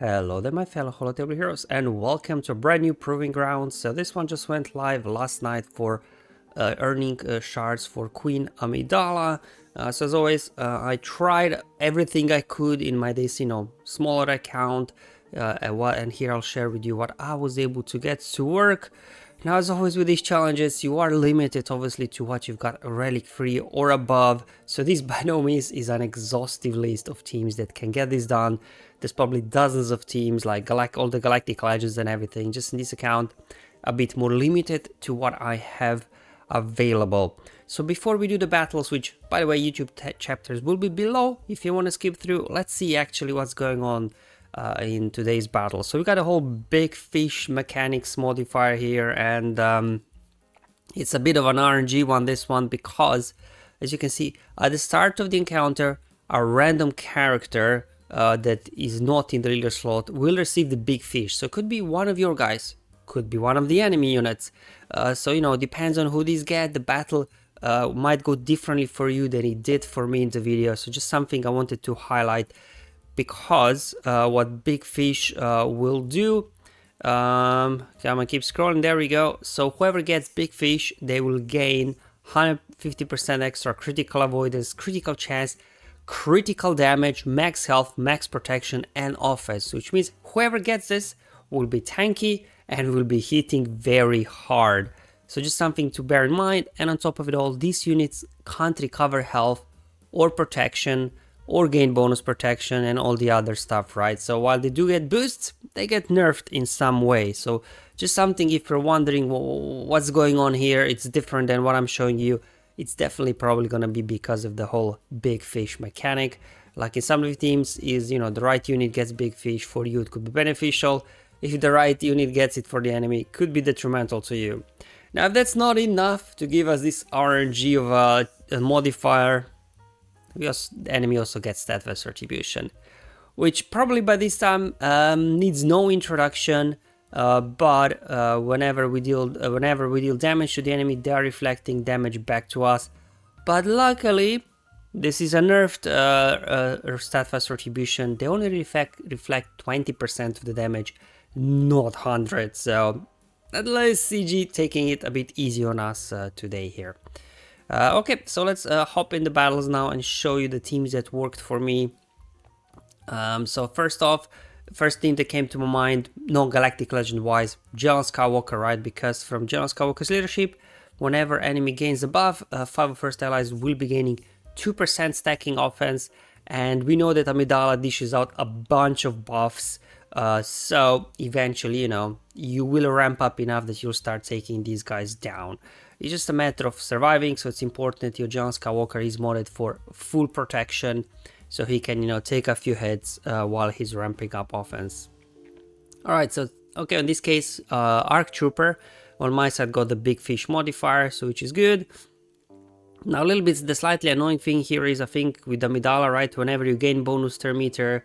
Hello there my fellow Holotable heroes and welcome to a brand new Proving Grounds. So this one just went live last night for earning shards for Queen Amidala. So as always, I tried everything I could in my this smaller account, and here I'll share with you what I was able to get to work. Now, as always with these challenges, you are limited obviously to what you've got relic free or above. So this by no means is an exhaustive list of teams that can get this done. There's probably dozens of teams like all the Galactic Legends and everything. Just in this account, a bit more limited to what I have available. So before we do the battles, which by the way YouTube chapters will be below if you want to skip through, let's see actually what's going on in today's battle. So we got a whole big fish mechanics modifier here, and it's a bit of an RNG one, this one, because as you can see at the start of the encounter, a random character that is not in the leader slot will receive the big fish. So it could be one of your guys, could be one of the enemy units. So it depends on who these get. The battle might go differently for you than it did for me in the video. So just something I wanted to highlight, because what big fish will do, I'm gonna keep scrolling, there we go. So whoever gets big fish, they will gain 150% extra critical avoidance, critical chance, critical damage, max health, max protection, and offense, which means whoever gets this will be tanky and will be hitting very hard. So just something to bear in mind. And on top of it all, these units can't recover health or protection or gain bonus protection and all the other stuff, right? So while they do get boosts, they get nerfed in some way. So just something, if you're wondering what's going on here, it's different than what I'm showing you. It's definitely probably gonna be because of the whole big fish mechanic. Like in some of the teams is, the right unit gets big fish, for you it could be beneficial. If the right unit gets it for the enemy, it could be detrimental to you. Now, if that's not enough to give us this RNG of a modifier, the enemy also gets steadfast retribution, which probably by this time needs no introduction. But whenever we deal damage to the enemy, they are reflecting damage back to us. But luckily, this is a nerfed steadfast retribution. They only reflect 20% of the damage, not 100. So at least CG taking it a bit easy on us today here. Okay, so let's hop in the battles now and show you the teams that worked for me. So first team that came to my mind, non-Galactic Legend wise, Jabba Skywalker, right? Because from Jabba Skywalker's leadership, whenever enemy gains a buff, 5 of first allies will be gaining 2% stacking offense, and we know that Amidala dishes out a bunch of buffs. So eventually, you will ramp up enough that you'll start taking these guys down. It's just a matter of surviving, so it's important that your Jabba Skywalker is modded for full protection, so he can, take a few hits while he's ramping up offense. Alright, so, okay, in this case, Arc Trooper on my side got the big fish modifier, so which is good. Now, a little bit, the slightly annoying thing here is, I think, with Amidala, right, whenever you gain bonus turn meter,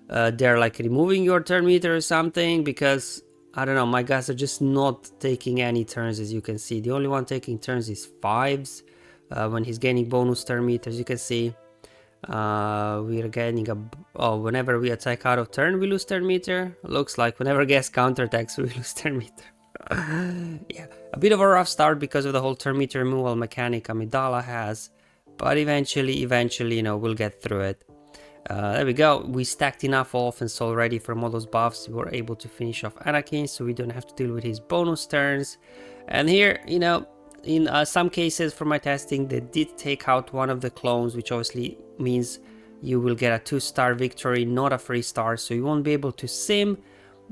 they're like removing your turn meter or something, because, I don't know, my guys are just not taking any turns, as you can see. The only one taking turns is 5s when he's gaining bonus turn meters, you can see. We are gaining whenever we attack out of turn, we lose turn meter. Looks like whenever guest counterattacks, we lose turn meter. Yeah, a bit of a rough start because of the whole turn meter removal mechanic Amidala has, but eventually, we'll get through it. There we go. We stacked enough offense already from all those buffs. We were able to finish off Anakin, so we don't have to deal with his bonus turns. And here, in some cases for my testing, they did take out one of the clones, which obviously means you will get a 2-star victory, not a 3-star, so you won't be able to sim.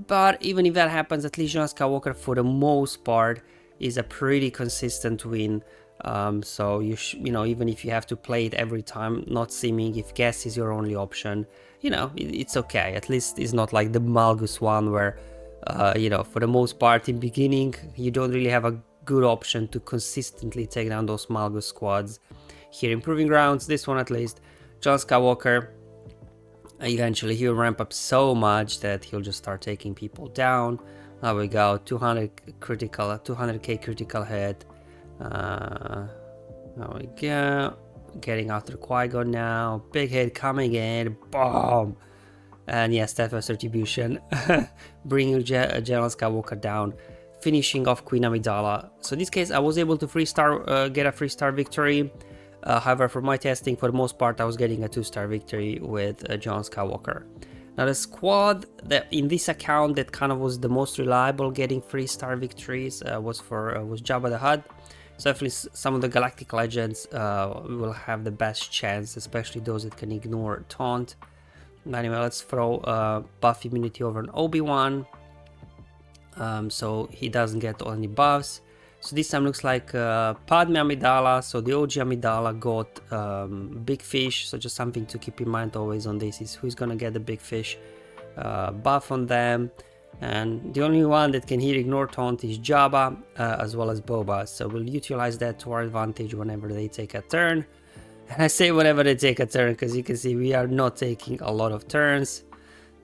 But even if that happens, at least Jabba Skywalker for the most part is a pretty consistent win. So even if you have to play it every time, not simming, if guess is your only option, it's okay. At least it's not like the Malgus one where for the most part in beginning you don't really have a good option to consistently take down those Malgus squads. Here in Proving Grounds, this one at least, Jabba Skywalker, eventually he'll ramp up so much that he'll just start taking people down. There we go, 200k critical hit. There we go, getting after Qui-Gon now, big hit coming in, boom. And yes, steadfast retribution, bringing General Skywalker down, finishing off Queen Amidala. So in this case, I was able to get a 3-star victory. However, for my testing, for the most part, I was getting a 2-star victory with General Skywalker. Now the squad that in this account that kind of was the most reliable getting 3-star victories was Jabba the Hutt. So definitely some of the Galactic Legends will have the best chance, especially those that can ignore Taunt. Anyway, let's throw buff immunity over an Obi-Wan, so he doesn't get any buffs. So this time looks like Padme Amidala, so the OG Amidala got Big Fish, so just something to keep in mind always on this is who's gonna get the Big Fish buff on them. And the only one that can here ignore Taunt is Jabba, as well as Boba, so we'll utilize that to our advantage whenever they take a turn. And I say whenever they take a turn, because you can see we are not taking a lot of turns.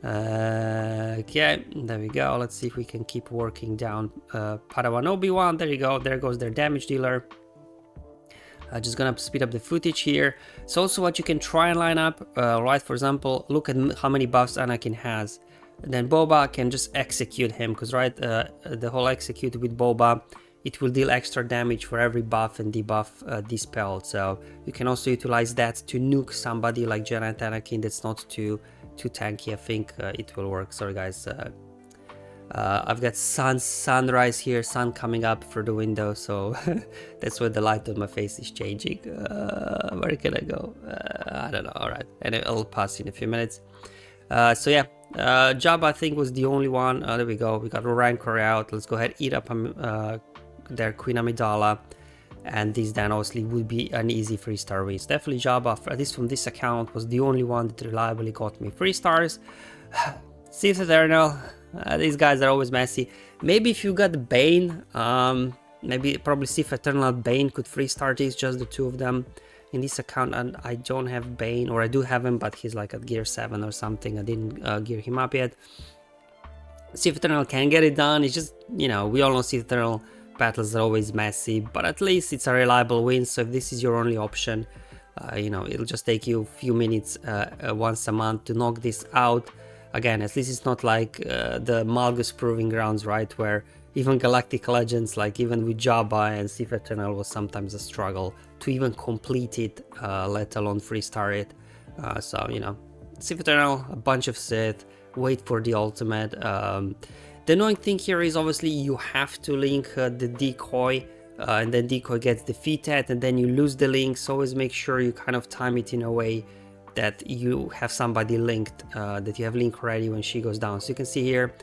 Okay, there we go. Let's see if we can keep working down Padawan Obi-Wan. There you go. There goes their damage dealer. Just gonna speed up the footage here. So also what you can try and line up, right? For example, look at how many buffs Anakin has. And then Boba can just execute him, because right, the whole execute with Boba, it will deal extra damage for every buff and debuff dispelled. So you can also utilize that to nuke somebody like Jedi Anakin that's not too tanky. I think it will work. Sorry guys, I've got sunrise here, sun coming up through the window, so that's why the light on my face is changing. Where can I go? I don't know. All right, and it'll pass in a few minutes. So yeah, Jabba I think was the only one. There we go. We got Rancor out. Let's go ahead eat up their Queen Amidala, and this then obviously would be an easy 3-star win. Definitely Jabba, at least from this account, was the only one that reliably got me 3 stars. Sith Eternal, these guys are always messy. Maybe if you got Bane, probably Sith Eternal Bane could 3-star these, just the two of them. In this account, and I don't have Bane, or I do have him, but he's like at gear 7 or something. I didn't gear him up yet. Sith Eternal can get it done. It's just, you know, we all know Sith Eternal battles are always messy, but at least it's a reliable win. So if this is your only option, you know, it'll just take you a few minutes once a month to knock this out. Again, at least it's not like the Malgus Proving Grounds, right, where even Galactic Legends, like even with Jabba and Sith Eternal, was sometimes a struggle to even complete it, let alone 3-star it. So, you know, Sith Eternal, a bunch of Sith, wait for the ultimate. The annoying thing here is obviously you have to link the decoy, and then decoy gets defeated, and then you lose the link. So always make sure you kind of time it in a way that you have somebody linked, that you have link ready when she goes down. So you can see here,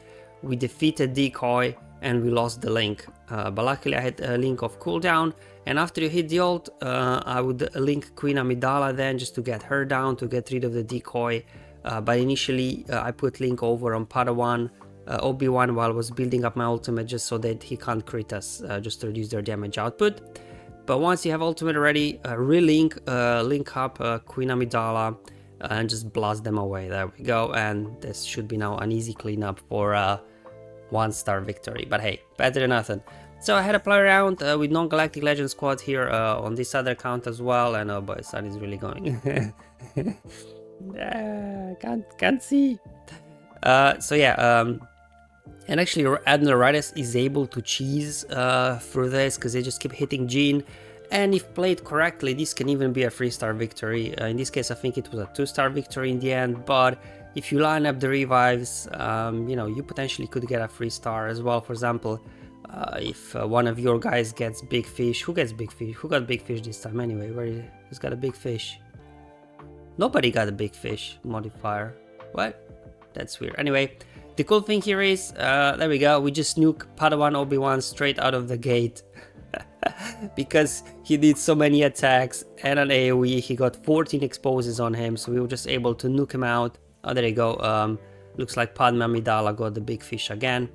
we defeated decoy and we lost the link, but luckily I had a link of cooldown, and after you hit the ult, I would link Queen Amidala then, just to get her down, to get rid of the decoy. But initially I put link over on Padawan Obi-Wan while I was building up my ultimate, just so that he can't crit us, just to reduce their damage output. But once you have ultimate ready, link up Queen Amidala and just blast them away. There we go, and this should be now an easy cleanup for 1-star victory. But hey, better than nothing. So I had a play around with non-Galactic Legend squad here on this other account as well, and oh boy, sun is really going. Can't see. So yeah, and actually Admiral Raddus is able to cheese through this, because they just keep hitting Jean, and if played correctly, this can even be a 3-star victory. In this case, I think it was a 2-star victory in the end, but if you line up the revives, you know, you potentially could get a 3-star as well. For example, if one of your guys gets Big Fish, who gets Big Fish? Who got Big Fish this time anyway? Who's got a Big Fish? Nobody got a Big Fish modifier. What? That's weird. Anyway, the cool thing here is, there we go, we just nuke Padawan Obi-Wan straight out of the gate. Because he did so many attacks and an AoE, he got 14 exposes on him, so we were just able to nuke him out. Oh, there you go. Looks like Padme Amidala got the Big Fish again.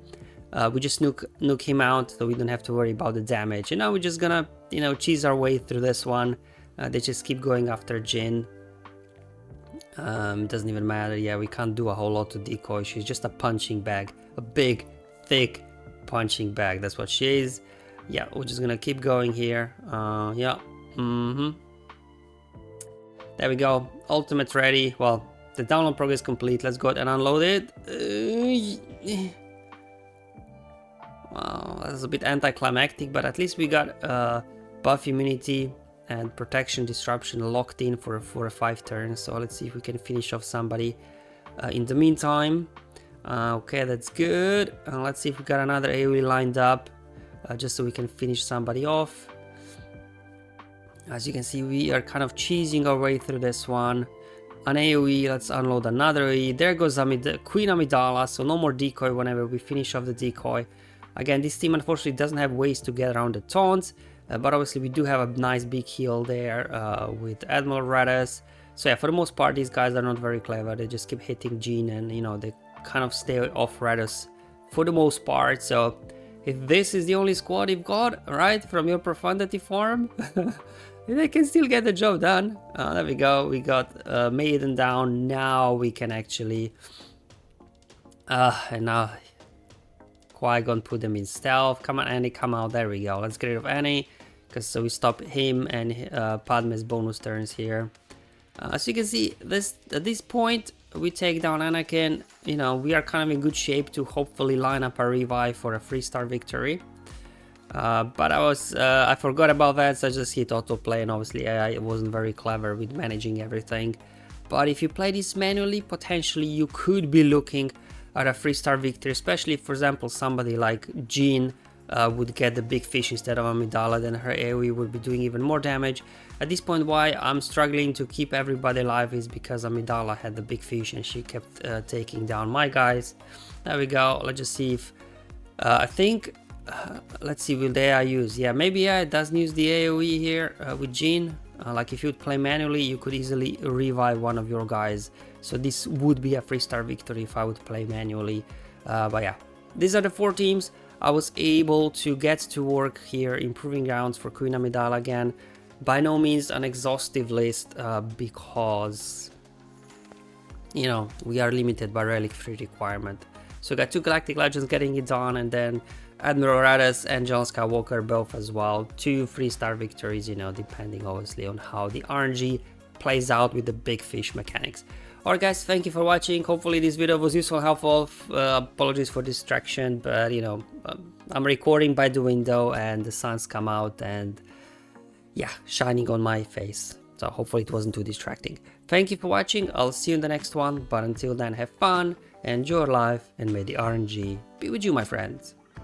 We just nuke him out, so we don't have to worry about the damage. And now we're just gonna, you know, cheese our way through this one. They just keep going after Jin. Doesn't even matter. Yeah, we can't do a whole lot to decoy. She's just a punching bag, a big, thick punching bag. That's what she is. Yeah, we're just gonna keep going here. Yeah. There we go. Ultimate ready. Well, The download progress complete. Let's go ahead and unload it. Wow, that's a bit anticlimactic, but at least we got buff immunity and protection disruption locked in for 5 turns. So let's see if we can finish off somebody in the meantime. Okay, that's good. Let's see if we got another AoE lined up just so we can finish somebody off. As you can see, we are kind of cheesing our way through this one. An AoE, let's unload another AoE. There goes Queen Amidala, so no more decoy whenever we finish off the decoy. Again, this team unfortunately doesn't have ways to get around the taunts, but obviously we do have a nice big heal there with Admiral Raddus. So yeah, for the most part, these guys are not very clever. They just keep hitting Jean and, you know, they kind of stay off Raddus for the most part. So if this is the only squad you've got, right, from your Profundity farm, they can still get the job done. There we go. We got Maiden down. Now we can actually... and now Qui-Gon put them in stealth. Come on, Annie, come out. There we go. Let's get rid of Annie, because so we stop him and Padme's bonus turns here. As you can see, at this point, we take down Anakin. You know, we are kind of in good shape to hopefully line up a revive for a 3-star victory. But I forgot about that, so I just hit autoplay, and obviously I wasn't very clever with managing everything. But if you play this manually, potentially you could be looking at a 3-star victory, especially if, for example, somebody like Jean would get the big fish instead of Amidala, then her AoE would be doing even more damage. At this point, why I'm struggling to keep everybody alive is because Amidala had the big fish and she kept taking down my guys. There we go. Let's just see if I think let's see, will the AI use? Yeah, maybe AI doesn't use the AoE here with Jean. Like if you would play manually, you could easily revive one of your guys. So this would be a 3-star victory if I would play manually. But yeah, these are the 4 teams. I was able to get to work here, improving grounds for Queen Amidala again. By no means an exhaustive list because, you know, we are limited by relic free requirement. So we got 2 Galactic Legends getting it done, and then Admiral Raddus and John Skywalker both as well. 2 3-star victories, you know, depending obviously on how the RNG plays out with the big fish mechanics. Alright guys, thank you for watching. Hopefully this video was useful and helpful. Apologies for distraction, but you know, I'm recording by the window and the sun's come out and yeah, shining on my face. So hopefully it wasn't too distracting. Thank you for watching. I'll see you in the next one, but until then, have fun, enjoy your life, and may the RNG be with you, my friends.